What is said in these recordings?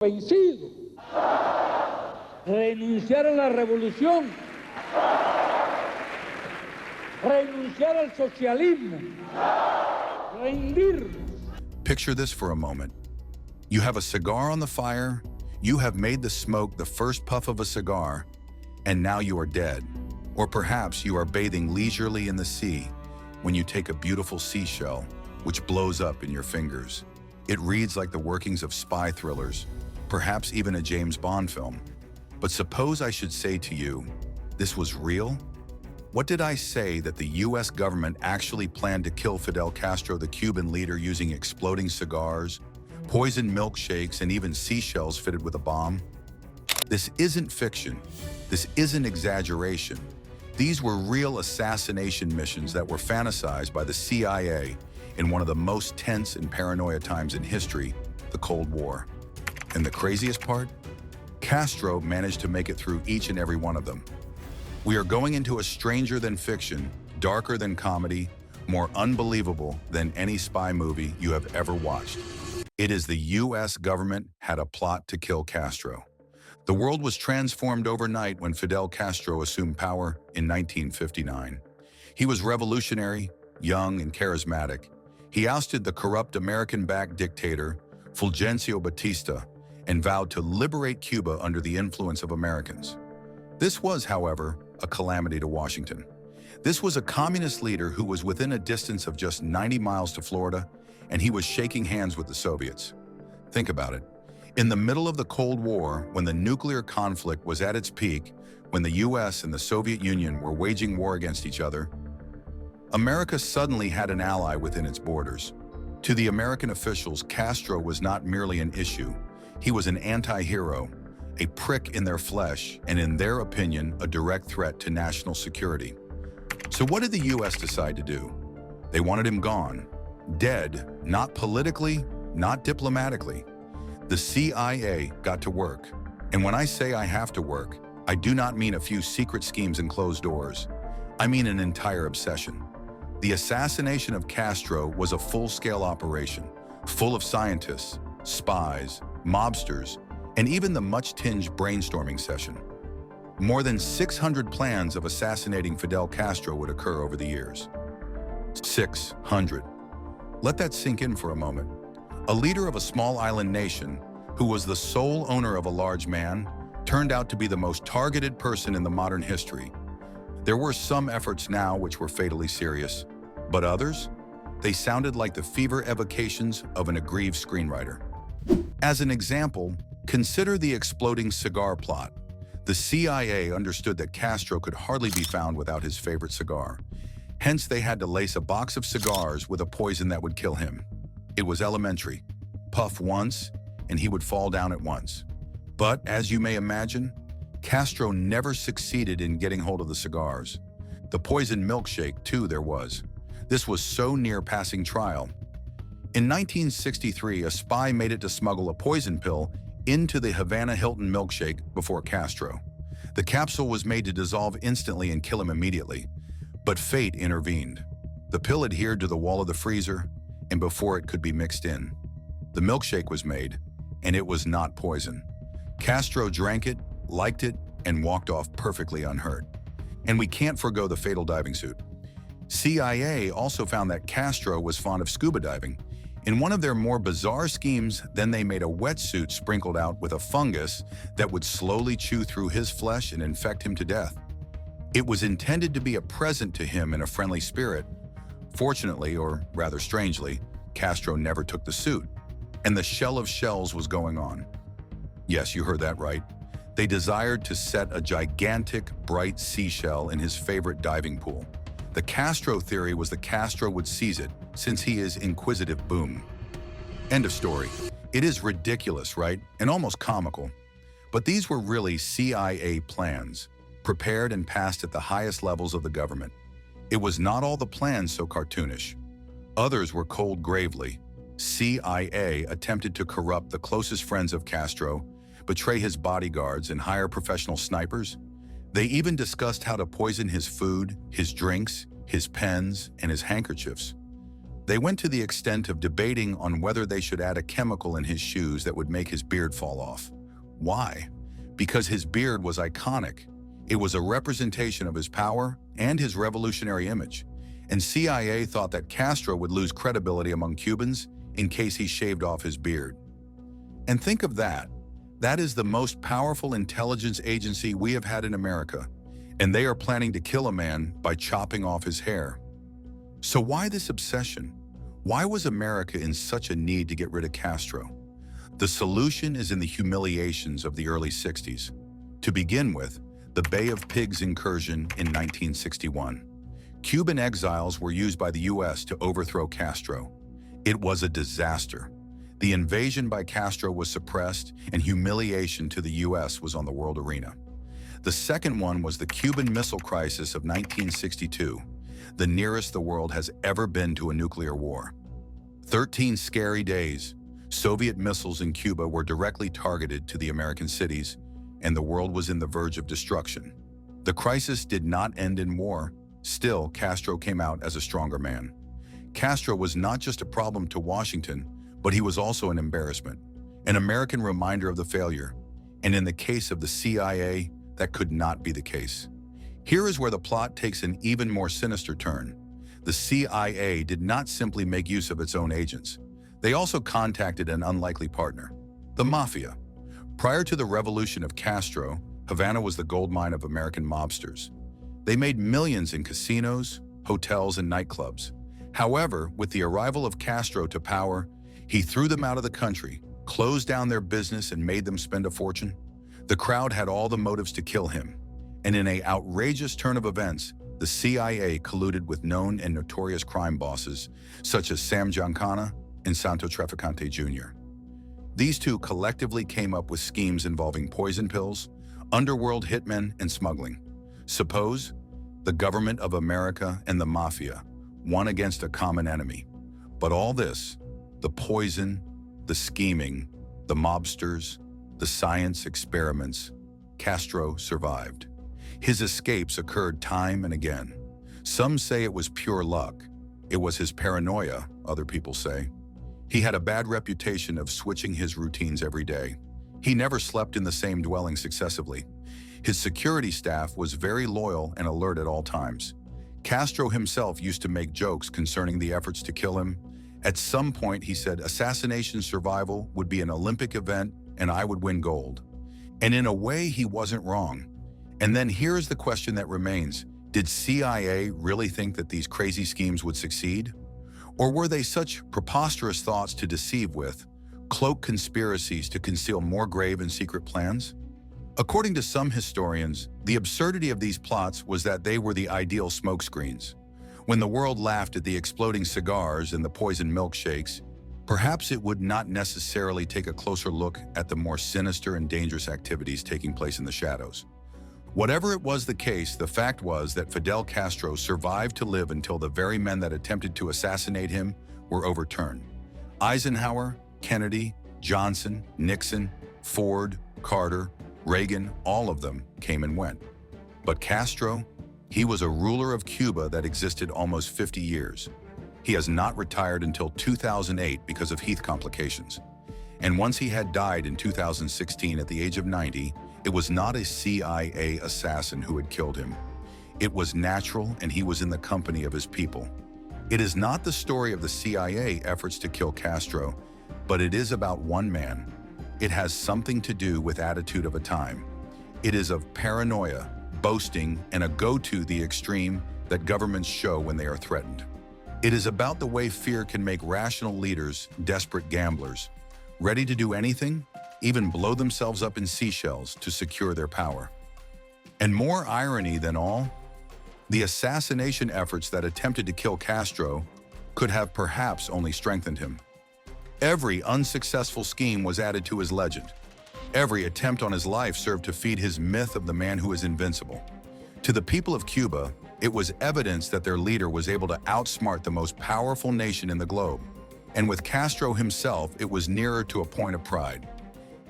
vencido, renunciar a la revolución, renunciar al socialismo, rendirnos. Picture this for a moment. You have a cigar on the fire, you have made the smoke the first puff of a cigar, and now you are dead. Or perhaps you are bathing leisurely in the sea when you take a beautiful seashell, which blows up in your fingers. It reads like the workings of spy thrillers, perhaps even a James Bond film. But suppose I should say to you, this was real? What did I say that the US government actually planned to kill Fidel Castro, the Cuban leader, using exploding cigars, poisoned milkshakes, and even seashells fitted with a bomb? This isn't fiction. This isn't exaggeration. These were real assassination missions that were fantasized by the CIA in one of the most tense and paranoia times in history, the Cold War. And the craziest part? Castro managed to make it through each and every one of them. We are going into a stranger than fiction, darker than comedy, more unbelievable than any spy movie you have ever watched. It is the US government had a plot to kill Castro. The world was transformed overnight when Fidel Castro assumed power in 1959. He was revolutionary, young, and charismatic. He ousted the corrupt American-backed dictator, Fulgencio Batista, and vowed to liberate Cuba under the influence of Americans. This was, however, a calamity to Washington. This was a communist leader who was within a distance of just 90 miles to Florida, and he was shaking hands with the Soviets. Think about it. In the middle of the Cold War, when the nuclear conflict was at its peak, when the US and the Soviet Union were waging war against each other, America suddenly had an ally within its borders. To the American officials, Castro was not merely an issue. He was an anti-hero, a prick in their flesh, and in their opinion, a direct threat to national security. So what did the US decide to do? They wanted him gone, dead, not politically, not diplomatically. The CIA got to work. And when I say I have to work, I do not mean a few secret schemes and closed doors. I mean an entire obsession. The assassination of Castro was a full-scale operation, full of scientists, spies, mobsters, and even the much-tinged brainstorming session. More than 600 plans of assassinating Fidel Castro would occur over the years. 600. Let that sink in for a moment. A leader of a small island nation, who was the sole owner of a large man, turned out to be the most targeted person in the modern history. There were some efforts now which were fatally serious, but others, they sounded like the fever evocations of an aggrieved screenwriter. As an example, consider the exploding cigar plot. The CIA understood that Castro could hardly be found without his favorite cigar. Hence, they had to lace a box of cigars with a poison that would kill him. It was elementary. Puff once, and he would fall down at once. But, as you may imagine, Castro never succeeded in getting hold of the cigars. The poisoned milkshake, too, there was. This was so near passing trial. In 1963, a spy made it to smuggle a poison pill into the Havana Hilton milkshake before Castro. The capsule was made to dissolve instantly and kill him immediately. But fate intervened. The pill adhered to the wall of the freezer, and before it could be mixed in, the milkshake was made, and it was not poison. Castro drank it, liked it, and walked off perfectly unhurt. And we can't forgo the fatal diving suit. CIA also found that Castro was fond of scuba diving. In one of their more bizarre schemes, then they made a wetsuit sprinkled out with a fungus that would slowly chew through his flesh and infect him to death. It was intended to be a present to him in a friendly spirit. Fortunately, or rather strangely, Castro never took the suit, and the shell of shells was going on. Yes, you heard that right. They desired to set a gigantic, bright seashell in his favorite diving pool. The Castro theory was that Castro would seize it, since he is inquisitive. Boom. End of story. It is ridiculous, right? And almost comical. But these were really CIA plans, prepared and passed at the highest levels of the government. It was not all the plans so cartoonish. Others were cold gravely. CIA attempted to corrupt the closest friends of Castro, betray his bodyguards, and hire professional snipers. They even discussed how to poison his food, his drinks, his pens, and his handkerchiefs. They went to the extent of debating on whether they should add a chemical in his shoes that would make his beard fall off. Why? Because his beard was iconic. It was a representation of his power and his revolutionary image. And CIA thought that Castro would lose credibility among Cubans in case he shaved off his beard. And think of that. That is the most powerful intelligence agency we have had in America, and they are planning to kill a man by chopping off his hair. So why this obsession? Why was America in such a need to get rid of Castro? The solution is in the humiliations of the early 60s. To begin with, the Bay of Pigs incursion in 1961. Cuban exiles were used by the U.S. to overthrow Castro. It was a disaster. The invasion by Castro was suppressed, and humiliation to the U.S. was on the world arena. The second one was the Cuban Missile Crisis of 1962, the nearest the world has ever been to a nuclear war. 13 scary days. Soviet missiles in Cuba were directly targeted to the American cities, and the world was in the verge of destruction. The crisis did not end in war. Still, Castro came out as a stronger man. Castro was not just a problem to Washington, but he was also an embarrassment, an American reminder of the failure. And in the case of the CIA, that could not be the case. Here is where the plot takes an even more sinister turn. The CIA did not simply make use of its own agents. They also contacted an unlikely partner, the Mafia. Prior to the revolution of Castro, Havana was the goldmine of American mobsters. They made millions in casinos, hotels, and nightclubs. However, with the arrival of Castro to power, he threw them out of the country, closed down their business, and made them spend a fortune. The crowd had all the motives to kill him. And in an outrageous turn of events, the CIA colluded with known and notorious crime bosses, such as Sam Giancana and Santo Trafficante Jr. These two collectively came up with schemes involving poison pills, underworld hitmen, and smuggling. Suppose the government of America and the Mafia, one against a common enemy. But all this, the poison, the scheming, the mobsters, the science experiments, Castro survived. His escapes occurred time and again. Some say it was pure luck. It was his paranoia, other people say. He had a bad reputation of switching his routines every day. He never slept in the same dwelling successively. His security staff was very loyal and alert at all times. Castro himself used to make jokes concerning the efforts to kill him. At some point, he said assassination survival would be an Olympic event and I would win gold. And in a way, he wasn't wrong. And then here's the question that remains. Did CIA really think that these crazy schemes would succeed? Or were they such preposterous thoughts to deceive with, cloak conspiracies to conceal more grave and secret plans? According to some historians, the absurdity of these plots was that they were the ideal smokescreens. When the world laughed at the exploding cigars and the poisoned milkshakes, perhaps it would not necessarily take a closer look at the more sinister and dangerous activities taking place in the shadows. Whatever it was the case, the fact was that Fidel Castro survived to live until the very men that attempted to assassinate him were overturned. Eisenhower, Kennedy, Johnson, Nixon, Ford, Carter, Reagan, all of them came and went. But Castro, he was a ruler of Cuba that existed almost 50 years. He has not retired until 2008 because of Heath complications. And once he had died in 2016 at the age of 90, it was not a CIA assassin who had killed him. It was natural, and he was in the company of his people. It is not the story of the CIA efforts to kill Castro, but it is about one man. It has something to do with attitude of a time. It is of paranoia, boasting, and a go-to the extreme that governments show when they are threatened. It is about the way fear can make rational leaders desperate gamblers, ready to do anything, even blow themselves up in seashells to secure their power. And more irony than all, the assassination efforts that attempted to kill Castro could have perhaps only strengthened him. Every unsuccessful scheme was added to his legend. Every attempt on his life served to feed his myth of the man who is invincible. To the people of Cuba, it was evidence that their leader was able to outsmart the most powerful nation in the globe. And with Castro himself, it was nearer to a point of pride.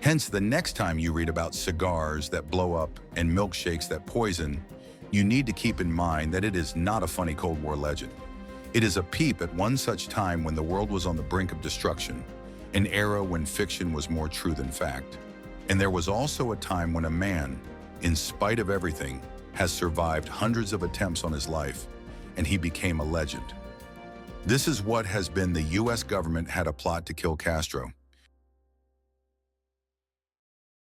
Hence, the next time you read about cigars that blow up and milkshakes that poison, you need to keep in mind that it is not a funny Cold War legend. It is a peep at one such time when the world was on the brink of destruction, an era when fiction was more true than fact. And there was also a time when a man, in spite of everything, has survived hundreds of attempts on his life, and he became a legend. This is what has been the US government had a plot to kill Castro.